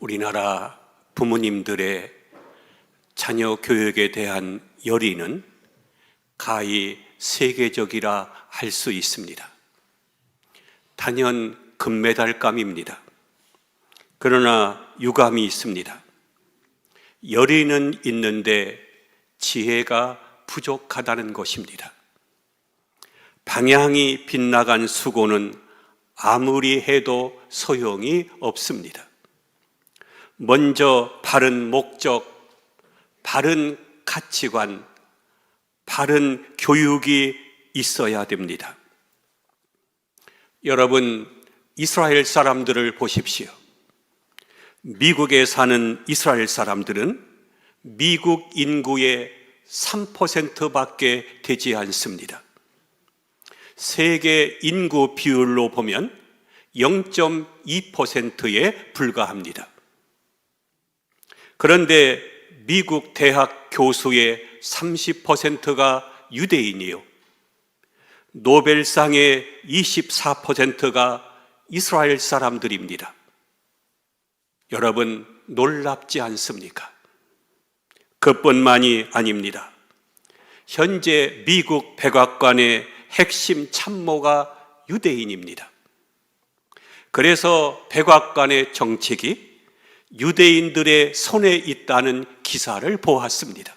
우리나라 부모님들의 자녀 교육에 대한 열의는 가히 세계적이라 할 수 있습니다. 단연 금메달감입니다. 그러나 유감이 있습니다. 열의는 있는데 지혜가 부족하다는 것입니다. 방향이 빗나간 수고는 아무리 해도 소용이 없습니다. 먼저 바른 목적, 바른 가치관, 바른 교육이 있어야 됩니다. 여러분, 이스라엘 사람들을 보십시오. 미국에 사는 이스라엘 사람들은 미국 인구의 3%밖에 되지 않습니다. 세계 인구 비율로 보면 0.2%에 불과합니다. 그런데 미국 대학 교수의 30%가 유대인이요, 노벨상의 24%가 이스라엘 사람들입니다. 여러분, 놀랍지 않습니까? 그뿐만이 아닙니다. 현재 미국 백악관의 핵심 참모가 유대인입니다. 그래서 백악관의 정책이 유대인들의 손에 있다는 기사를 보았습니다.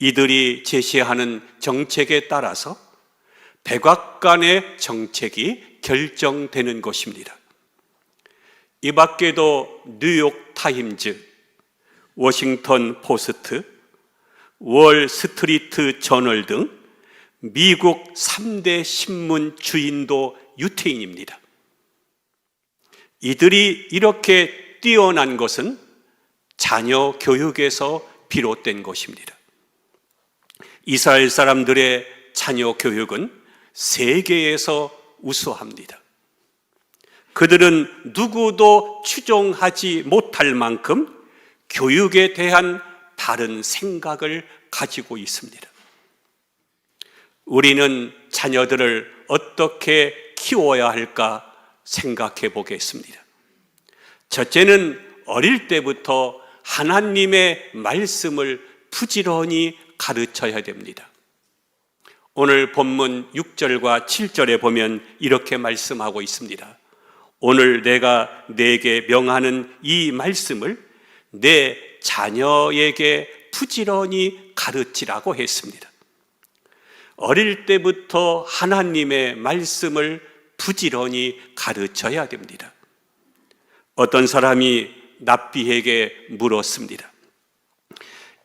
이들이 제시하는 정책에 따라서 백악관의 정책이 결정되는 것입니다. 이 밖에도 뉴욕 타임즈, 워싱턴 포스트, 월 스트리트 저널 등 미국 3대 신문 주인도 유태인입니다. 이들이 이렇게 뛰어난 것은 자녀 교육에서 비롯된 것입니다. 이스라엘 사람들의 자녀 교육은 세계에서 우수합니다. 그들은 누구도 추종하지 못할 만큼 교육에 대한 바른 생각을 가지고 있습니다. 우리는 자녀들을 어떻게 키워야 할까 생각해 보겠습니다. 첫째는 어릴 때부터 하나님의 말씀을 부지런히 가르쳐야 됩니다. 오늘 본문 6절과 7절에 보면 이렇게 말씀하고 있습니다. 오늘 내가 네게 명하는 이 말씀을 내 자녀에게 부지런히 가르치라고 했습니다. 어릴 때부터 하나님의 말씀을 부지런히 가르쳐야 됩니다. 어떤 사람이 랍비에게 물었습니다.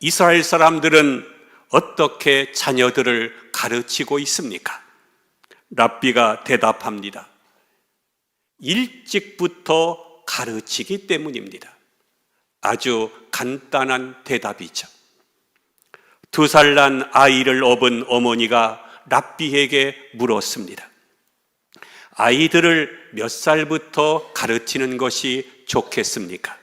이스라엘 사람들은 어떻게 자녀들을 가르치고 있습니까? 랍비가 대답합니다. 일찍부터 가르치기 때문입니다. 아주 간단한 대답이죠. 2살 난 아이를 업은 어머니가 랍비에게 물었습니다. 아이들을 몇 살부터 가르치는 것이 좋겠습니까?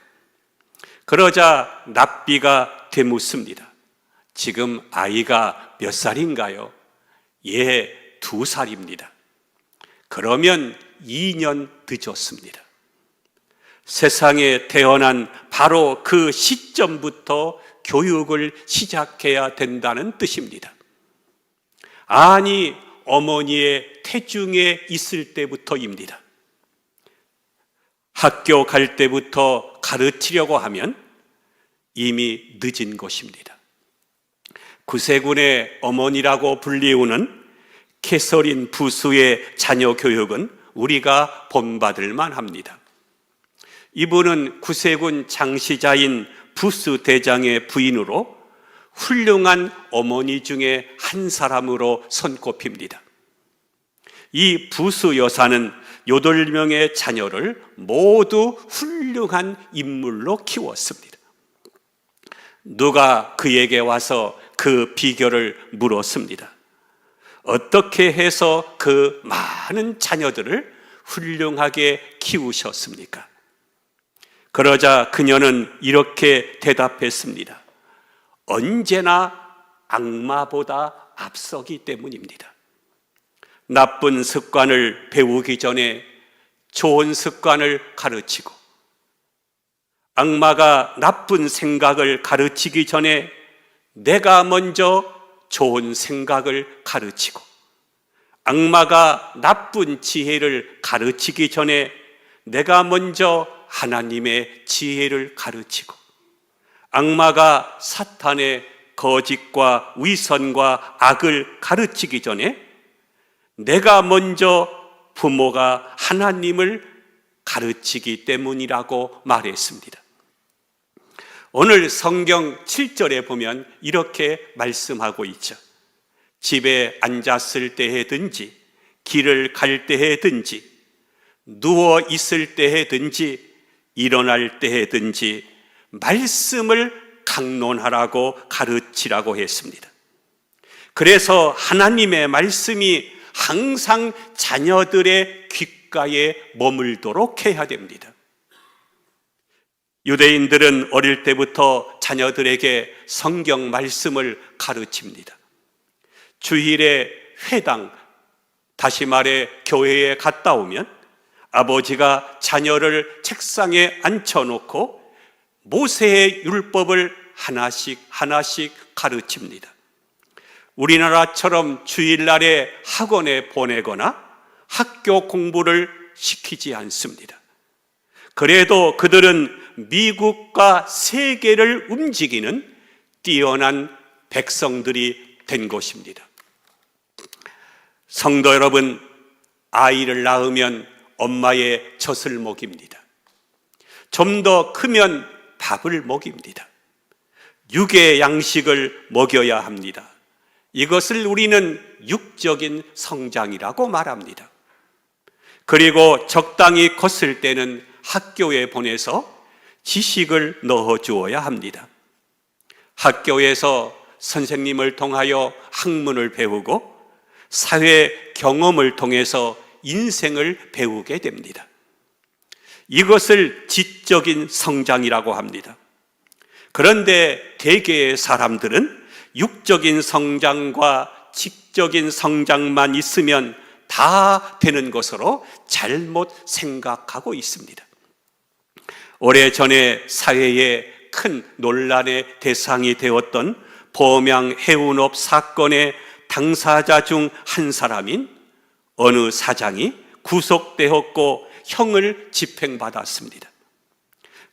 그러자 랍비가 되묻습니다. 지금 아이가 몇 살인가요? 예, 2살입니다. 그러면 2년 늦었습니다. 세상에 태어난 바로 그 시점부터 교육을 시작해야 된다는 뜻입니다. 아니, 어머니의 태중에 있을 때부터입니다. 학교 갈 때부터 가르치려고 하면 이미 늦은 것입니다. 구세군의 어머니라고 불리우는 캐서린 부수의 자녀 교육은 우리가 본받을 만합니다. 이분은 구세군 장시자인 부수 대장의 부인으로 훌륭한 어머니 중에 한 사람으로 손꼽힙니다. 이 부수 여사는 8명의 자녀를 모두 훌륭한 인물로 키웠습니다. 누가 그에게 와서 그 비결을 물었습니다. 어떻게 해서 그 많은 자녀들을 훌륭하게 키우셨습니까? 그러자 그녀는 이렇게 대답했습니다. 언제나 악마보다 앞서기 때문입니다. 나쁜 습관을 배우기 전에 좋은 습관을 가르치고 악마가 나쁜 생각을 가르치기 전에 내가 먼저 좋은 생각을 가르치고, 악마가 나쁜 지혜를 가르치기 전에 내가 먼저 하나님의 지혜를 가르치고, 악마가 사탄의 거짓과 위선과 악을 가르치기 전에 내가 먼저 부모가 하나님을 가르치기 때문이라고 말했습니다. 오늘 성경 7절에 보면 이렇게 말씀하고 있죠. 집에 앉았을 때에든지, 길을 갈 때에든지, 누워 있을 때에든지, 일어날 때에든지 말씀을 강론하라고 가르치라고 했습니다. 그래서 하나님의 말씀이 항상 자녀들의 귓가에 머물도록 해야 됩니다. 유대인들은 어릴 때부터 자녀들에게 성경 말씀을 가르칩니다. 주일에 회당, 다시 말해 교회에 갔다 오면 아버지가 자녀를 책상에 앉혀놓고 모세의 율법을 하나씩 가르칩니다. 우리나라처럼 주일날에 학원에 보내거나 학교 공부를 시키지 않습니다. 그래도 그들은 미국과 세계를 움직이는 뛰어난 백성들이 된 것입니다. 성도 여러분, 아이를 낳으면 엄마의 젖을 먹입니다. 좀 더 크면 밥을 먹입니다. 육의 양식을 먹여야 합니다. 이것을 우리는 육적인 성장이라고 말합니다. 그리고 적당히 컸을 때는 학교에 보내서 지식을 넣어주어야 합니다. 학교에서 선생님을 통하여 학문을 배우고 사회 경험을 통해서 인생을 배우게 됩니다. 이것을 지적인 성장이라고 합니다. 그런데 대개의 사람들은 육적인 성장과 지적인 성장만 있으면 다 되는 것으로 잘못 생각하고 있습니다. 오래전에 사회에 큰 논란의 대상이 되었던 범양 해운업 사건의 당사자 중 한 사람인 어느 사장이 구속되었고 형을 집행받았습니다.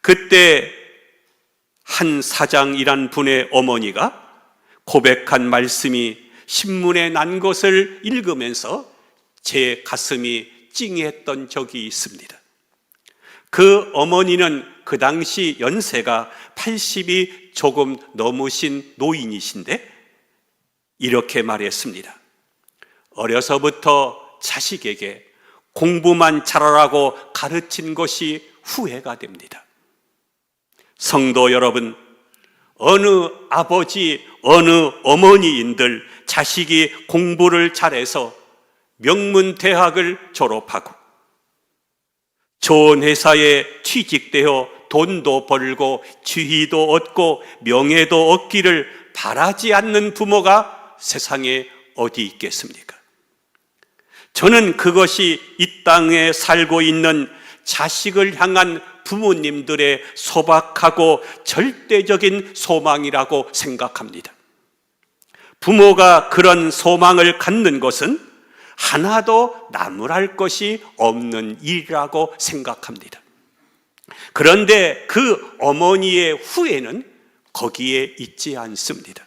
그때 한 사장이란 분의 어머니가 고백한 말씀이 신문에 난 것을 읽으면서 제 가슴이 찡했던 적이 있습니다. 그 어머니는 그 당시 연세가 80이 조금 넘으신 노인이신데 이렇게 말했습니다. 어려서부터 자식에게 공부만 잘하라고 가르친 것이 후회가 됩니다. 성도 여러분, 어느 아버지, 어느 어머니인들 자식이 공부를 잘해서 명문대학을 졸업하고 좋은 회사에 취직되어 돈도 벌고 지위도 얻고 명예도 얻기를 바라지 않는 부모가 세상에 어디 있겠습니까? 저는 그것이 이 땅에 살고 있는 자식을 향한 부모님들의 소박하고 절대적인 소망이라고 생각합니다. 부모가 그런 소망을 갖는 것은 하나도 나무랄 것이 없는 일이라고 생각합니다. 그런데 그 어머니의 후회는 거기에 있지 않습니다.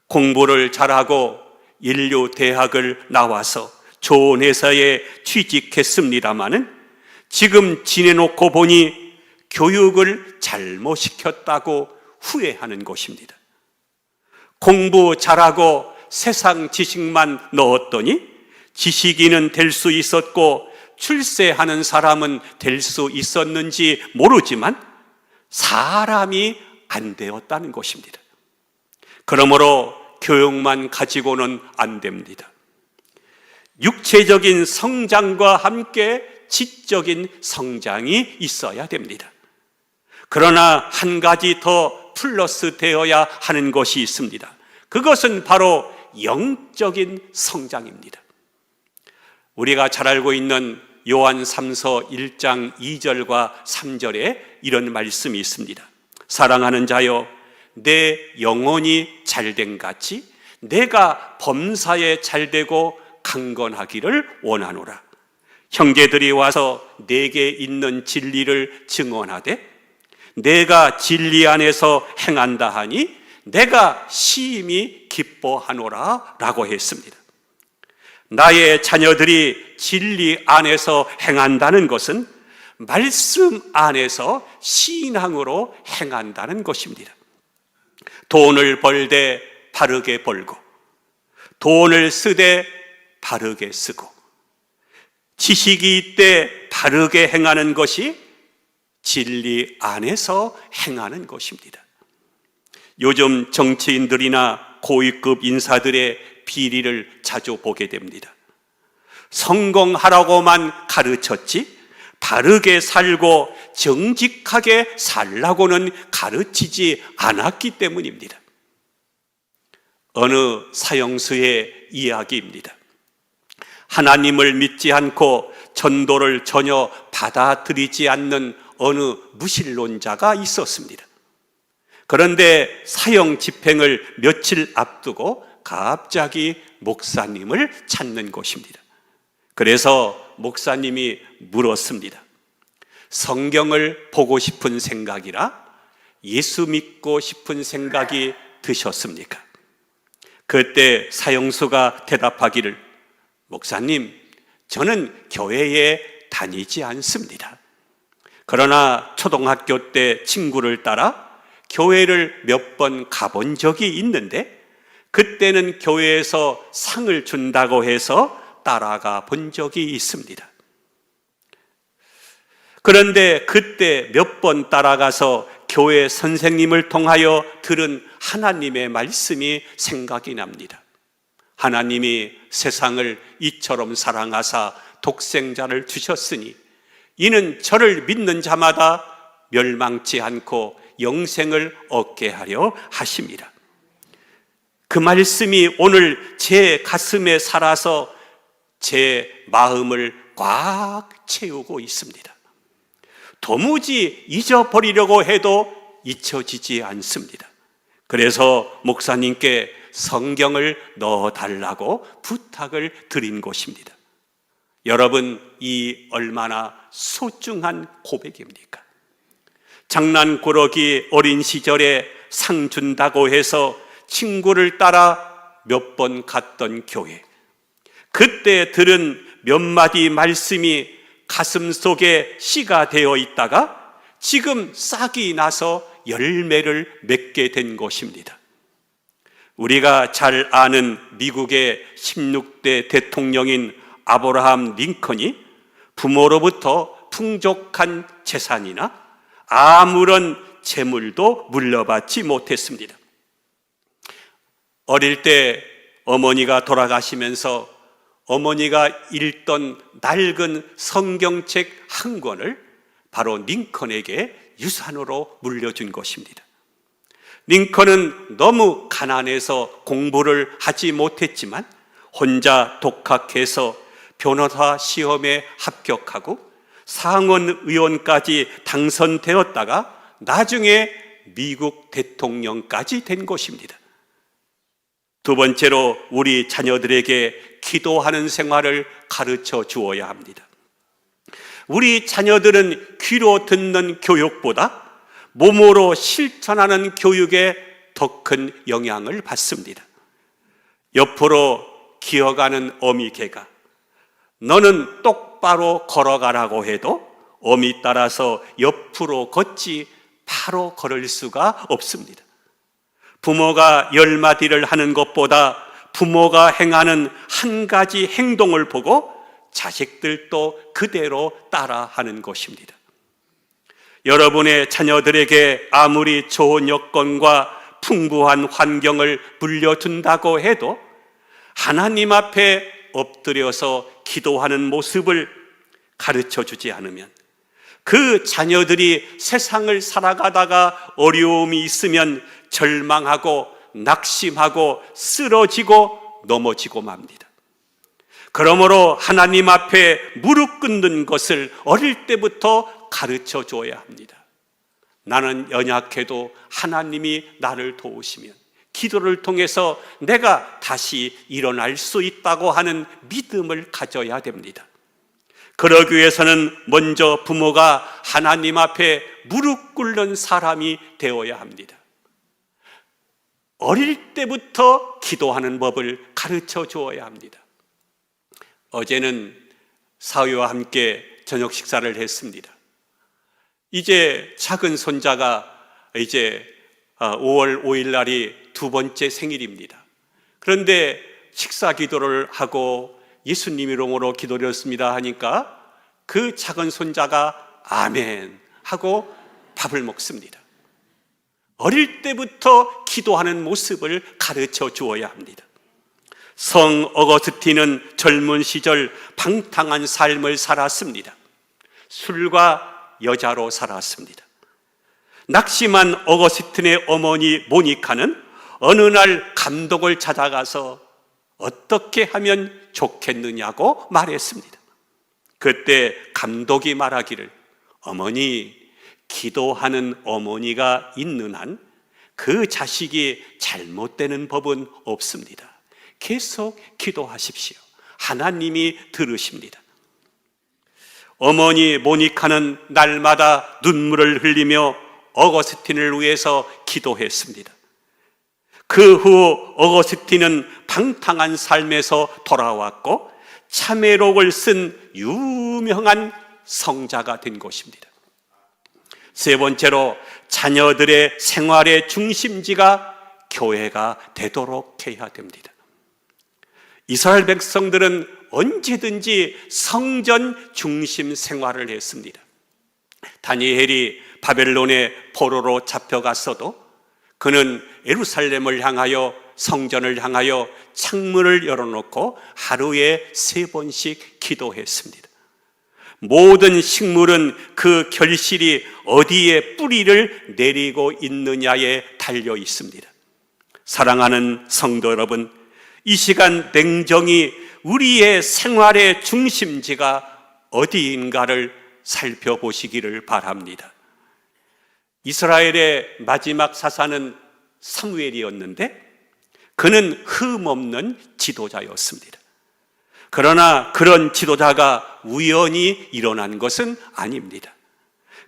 공부를 잘하고 인류 대학을 나와서 좋은 회사에 취직했습니다마는 지금 지내놓고 보니 교육을 잘못 시켰다고 후회하는 것입니다. 공부 잘하고 세상 지식만 넣었더니 지식인은 될 수 있었고 출세하는 사람은 될 수 있었는지 모르지만 사람이 안 되었다는 것입니다. 그러므로 교육만 가지고는 안 됩니다. 육체적인 성장과 함께 지적인 성장이 있어야 됩니다. 그러나 한 가지 더 플러스 되어야 하는 것이 있습니다. 그것은 바로 영적인 성장입니다. 우리가 잘 알고 있는 요한 3서 1장 2절과 3절에 이런 말씀이 있습니다. 사랑하는 자여, 내 영혼이 잘된 같이 내가 범사에 잘되고 강건하기를 원하노라. 형제들이 와서 내게 있는 진리를 증언하되 내가 진리 안에서 행한다 하니 내가 심히 기뻐하노라 라고 했습니다. 나의 자녀들이 진리 안에서 행한다는 것은 말씀 안에서 신앙으로 행한다는 것입니다. 돈을 벌되 바르게 벌고, 돈을 쓰되 바르게 쓰고, 지식이 있되 바르게 행하는 것이 진리 안에서 행하는 것입니다. 요즘 정치인들이나 고위급 인사들의 비리를 자주 보게 됩니다. 성공하라고만 가르쳤지 바르게 살고 정직하게 살라고는 가르치지 않았기 때문입니다. 어느 사형수의 이야기입니다. 하나님을 믿지 않고 전도를 전혀 받아들이지 않는 어느 무신론자가 있었습니다. 그런데 사형 집행을 며칠 앞두고 갑자기 목사님을 찾는 것입니다. 그래서 목사님이 물었습니다. 성경을 보고 싶은 생각이라 예수 믿고 싶은 생각이 드셨습니까? 그때 사형수가 대답하기를, 목사님, 저는 교회에 다니지 않습니다. 그러나 초등학교 때 친구를 따라 교회를 몇 번 가본 적이 있는데 그때는 교회에서 상을 준다고 해서 따라가 본 적이 있습니다. 그런데 그때 몇 번 따라가서 교회 선생님을 통하여 들은 하나님의 말씀이 생각이 납니다. 하나님이 세상을 이처럼 사랑하사 독생자를 주셨으니 이는 저를 믿는 자마다 멸망치 않고 영생을 얻게 하려 하심이라. 그 말씀이 오늘 제 가슴에 살아서 제 마음을 꽉 채우고 있습니다. 도무지 잊어버리려고 해도 잊혀지지 않습니다. 그래서 목사님께 성경을 넣어달라고 부탁을 드린 것입니다. 여러분, 이 얼마나 소중한 고백입니까? 장난꾸러기 어린 시절에 상 준다고 해서 친구를 따라 몇 번 갔던 교회, 그때 들은 몇 마디 말씀이 가슴 속에 씨가 되어 있다가 지금 싹이 나서 열매를 맺게 된 것입니다. 우리가 잘 아는 미국의 16대 대통령인 아브라함 링컨이 부모로부터 풍족한 재산이나 아무런 재물도 물려받지 못했습니다. 어릴 때 어머니가 돌아가시면서 어머니가 읽던 낡은 성경책 한 권을 바로 링컨에게 유산으로 물려준 것입니다. 링컨은 너무 가난해서 공부를 하지 못했지만 혼자 독학해서 변호사 시험에 합격하고 상원 의원까지 당선되었다가 나중에 미국 대통령까지 된 것입니다. 두 번째로 우리 자녀들에게 기도하는 생활을 가르쳐 주어야 합니다. 우리 자녀들은 귀로 듣는 교육보다 몸으로 실천하는 교육에 더 큰 영향을 받습니다. 옆으로 기어가는 어미개가 너는 똑바로 걸어가라고 해도 어미 따라서 옆으로 걷지 바로 걸을 수가 없습니다. 부모가 10마디를 하는 것보다 부모가 행하는 한 가지 행동을 보고 자식들도 그대로 따라하는 것입니다. 여러분의 자녀들에게 아무리 좋은 여건과 풍부한 환경을 물려준다고 해도 하나님 앞에 엎드려서 기도하는 모습을 가르쳐 주지 않으면 그 자녀들이 세상을 살아가다가 어려움이 있으면 절망하고 낙심하고 쓰러지고 넘어지고 맙니다. 그러므로 하나님 앞에 무릎 꿇는 것을 어릴 때부터 가르쳐 줘야 합니다. 나는 연약해도 하나님이 나를 도우시면 기도를 통해서 내가 다시 일어날 수 있다고 하는 믿음을 가져야 됩니다. 그러기 위해서는 먼저 부모가 하나님 앞에 무릎 꿇는 사람이 되어야 합니다. 어릴 때부터 기도하는 법을 가르쳐 주어야 합니다. 어제는 사위와 함께 저녁 식사를 했습니다. 이제 작은 손자가 이제 5월 5일 날이 두 번째 생일입니다. 그런데 식사 기도를 하고 예수님 이름으로 기도드렸습니다 하니까 그 작은 손자가 아멘 하고 밥을 먹습니다. 어릴 때부터 기도하는 모습을 가르쳐 주어야 합니다. 성 어거스틴은 젊은 시절 방탕한 삶을 살았습니다. 술과 여자로 살았습니다. 낙심한 어거스틴의 어머니 모니카는 어느 날 감독을 찾아가서 어떻게 하면 좋겠느냐고 말했습니다. 그때 감독이 말하기를, 어머니, 기도하는 어머니가 있는 한 그 자식이 잘못되는 법은 없습니다. 계속 기도하십시오. 하나님이 들으십니다. 어머니 모니카는 날마다 눈물을 흘리며 어거스틴을 위해서 기도했습니다. 그 후 어거스틴은 방탕한 삶에서 돌아왔고 참회록을 쓴 유명한 성자가 된 것입니다. 세 번째로 자녀들의 생활의 중심지가 교회가 되도록 해야 됩니다. 이스라엘 백성들은 언제든지 성전 중심 생활을 했습니다. 다니엘이 바벨론의 포로로 잡혀갔어도 그는 예루살렘을 향하여, 성전을 향하여 창문을 열어놓고 하루에 3번씩 기도했습니다. 모든 식물은 그 결실이 어디에 뿌리를 내리고 있느냐에 달려 있습니다. 사랑하는 성도 여러분, 이 시간 냉정히 우리의 생활의 중심지가 어디인가를 살펴보시기를 바랍니다. 이스라엘의 마지막 사사는 사무엘이었는데 그는 흠없는 지도자였습니다. 그러나 그런 지도자가 우연히 일어난 것은 아닙니다.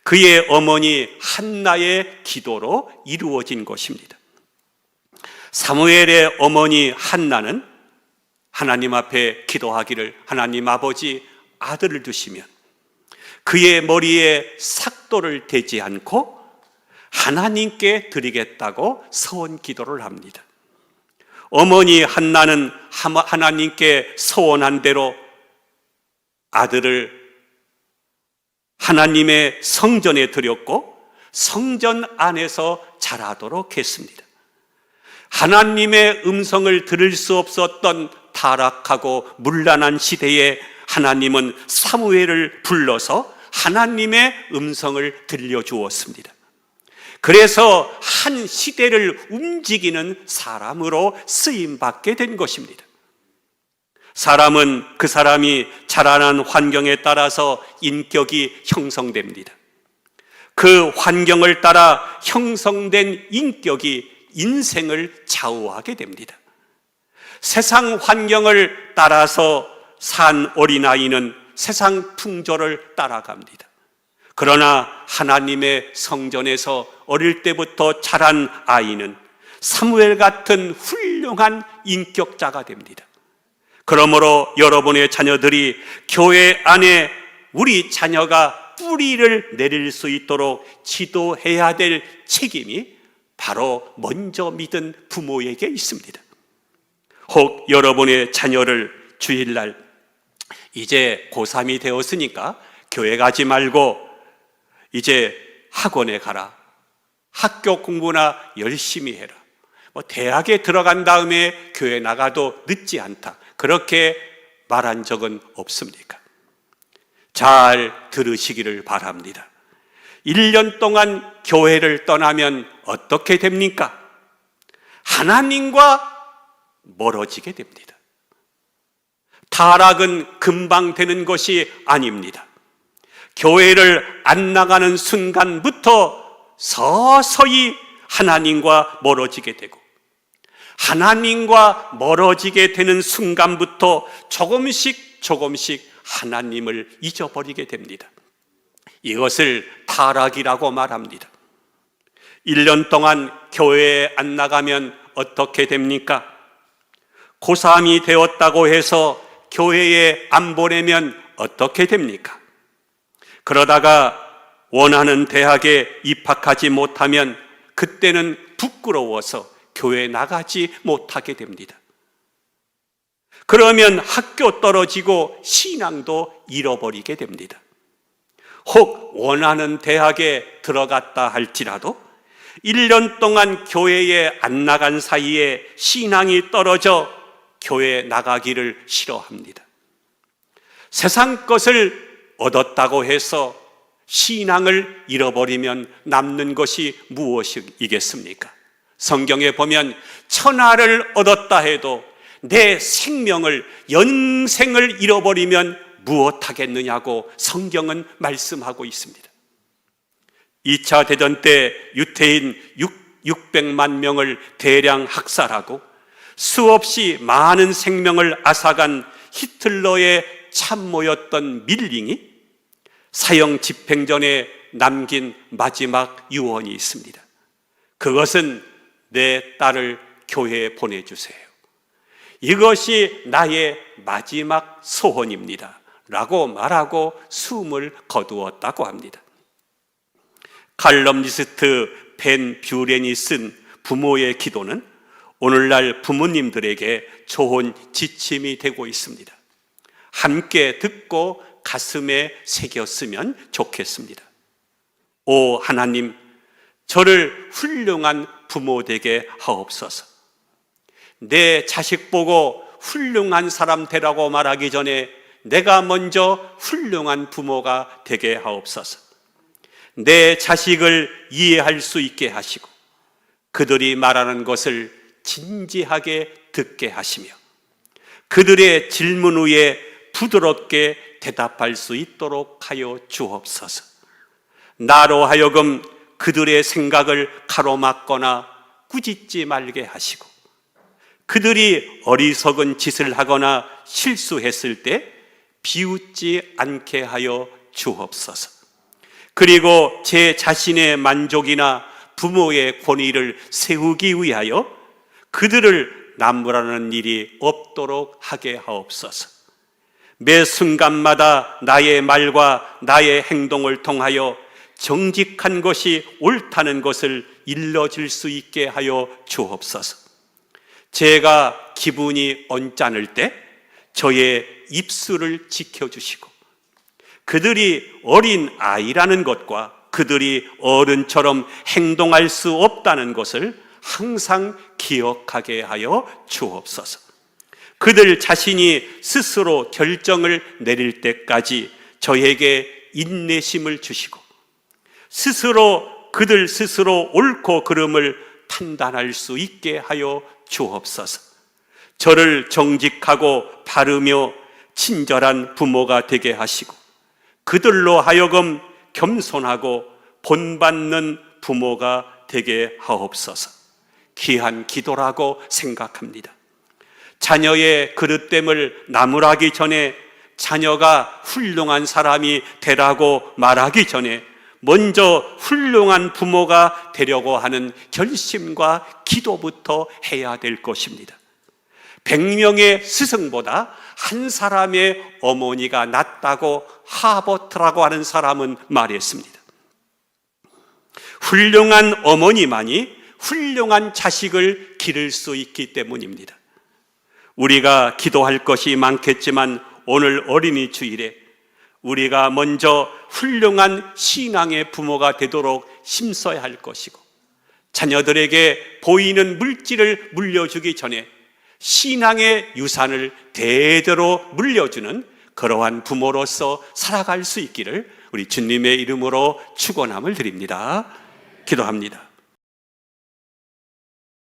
그의 어머니 한나의 기도로 이루어진 것입니다. 사무엘의 어머니 한나는 하나님 앞에 기도하기를, 하나님 아버지, 아들을 두시면 그의 머리에 삭도를 대지 않고 하나님께 드리겠다고 서원 기도를 합니다. 어머니 한나는 하나님께 서원한 대로 아들을 하나님의 성전에 드렸고 성전 안에서 자라도록 했습니다. 하나님의 음성을 들을 수 없었던 타락하고 문란한 시대에 하나님은 사무엘을 불러서 하나님의 음성을 들려주었습니다. 그래서 한 시대를 움직이는 사람으로 쓰임받게 된 것입니다. 사람은 그 사람이 자라난 환경에 따라서 인격이 형성됩니다. 그 환경을 따라 형성된 인격이 인생을 좌우하게 됩니다. 세상 환경을 따라서 산 어린아이는 세상 풍조를 따라갑니다. 그러나 하나님의 성전에서 어릴 때부터 자란 아이는 사무엘 같은 훌륭한 인격자가 됩니다. 그러므로 여러분의 자녀들이 교회 안에 우리 자녀가 뿌리를 내릴 수 있도록 지도해야 될 책임이 바로 먼저 믿은 부모에게 있습니다. 혹 여러분의 자녀를 주일날 이제 고3이 되었으니까 교회 가지 말고 이제 학원에 가라, 학교 공부나 열심히 해라, 대학에 들어간 다음에 교회 나가도 늦지 않다, 그렇게 말한 적은 없습니까? 잘 들으시기를 바랍니다. 1년 동안 교회를 떠나면 어떻게 됩니까? 하나님과 멀어지게 됩니다. 타락은 금방 되는 것이 아닙니다. 교회를 안 나가는 순간부터 서서히 하나님과 멀어지게 되고, 하나님과 멀어지게 되는 순간부터 조금씩 하나님을 잊어버리게 됩니다. 이것을 타락이라고 말합니다. 1년 동안 교회에 안 나가면 어떻게 됩니까? 고3이 되었다고 해서 교회에 안 보내면 어떻게 됩니까? 그러다가 원하는 대학에 입학하지 못하면 그때는 부끄러워서 교회 나가지 못하게 됩니다. 그러면 학교 떨어지고 신앙도 잃어버리게 됩니다. 혹 원하는 대학에 들어갔다 할지라도 1년 동안 교회에 안 나간 사이에 신앙이 떨어져 교회 나가기를 싫어합니다. 세상 것을 얻었다고 해서 신앙을 잃어버리면 남는 것이 무엇이겠습니까? 성경에 보면 천하를 얻었다 해도 내 생명을, 영생을 잃어버리면 무엇하겠느냐고 성경은 말씀하고 있습니다. 2차 대전 때 유태인 600만 명을 대량 학살하고 수없이 많은 생명을 앗아간 히틀러의 참모였던 밀링이 사형 집행전에 남긴 마지막 유언이 있습니다. 그것은 내 딸을 교회에 보내주세요. 이것이 나의 마지막 소원입니다. 라고 말하고 숨을 거두었다고 합니다. 칼럼니스트 벤 뷰렌이 쓴 부모의 기도는 오늘날 부모님들에게 좋은 지침이 되고 있습니다. 함께 듣고 가슴에 새겼으면 좋겠습니다. 오 하나님, 저를 훌륭한 부모 되게 하옵소서. 내 자식 보고 훌륭한 사람 되라고 말하기 전에 내가 먼저 훌륭한 부모가 되게 하옵소서. 내 자식을 이해할 수 있게 하시고 그들이 말하는 것을 진지하게 듣게 하시며 그들의 질문 후에 부드럽게 대답할 수 있도록 하여 주옵소서. 나로 하여금 그들의 생각을 가로막거나 꾸짖지 말게 하시고 그들이 어리석은 짓을 하거나 실수했을 때 비웃지 않게 하여 주옵소서. 그리고 제 자신의 만족이나 부모의 권위를 세우기 위하여 그들을 나무라는 일이 없도록 하게 하옵소서. 매 순간마다 나의 말과 나의 행동을 통하여 정직한 것이 옳다는 것을 일러줄 수 있게 하여 주옵소서. 제가 기분이 언짢을 때 저의 입술을 지켜주시고 그들이 어린 아이라는 것과 그들이 어른처럼 행동할 수 없다는 것을 항상 기억하게 하여 주옵소서. 그들 자신이 스스로 결정을 내릴 때까지 저에게 인내심을 주시고 그들 스스로 옳고 그름을 판단할 수 있게 하여 주옵소서. 저를 정직하고 바르며 친절한 부모가 되게 하시고 그들로 하여금 겸손하고 본받는 부모가 되게 하옵소서. 귀한 기도라고 생각합니다. 자녀의 그릇됨을 나무라기 전에 자녀가 훌륭한 사람이 되라고 말하기 전에 먼저 훌륭한 부모가 되려고 하는 결심과 기도부터 해야 될 것입니다. 100명의 스승보다 한 사람의 어머니가 낫다고 하버트라고 하는 사람은 말했습니다. 훌륭한 어머니만이 훌륭한 자식을 기를 수 있기 때문입니다. 우리가 기도할 것이 많겠지만 오늘 어린이 주일에 우리가 먼저 훌륭한 신앙의 부모가 되도록 힘써야 할 것이고 자녀들에게 보이는 물질을 물려주기 전에 신앙의 유산을 대대로 물려주는 그러한 부모로서 살아갈 수 있기를 우리 주님의 이름으로 축원함을 드립니다. 기도합니다.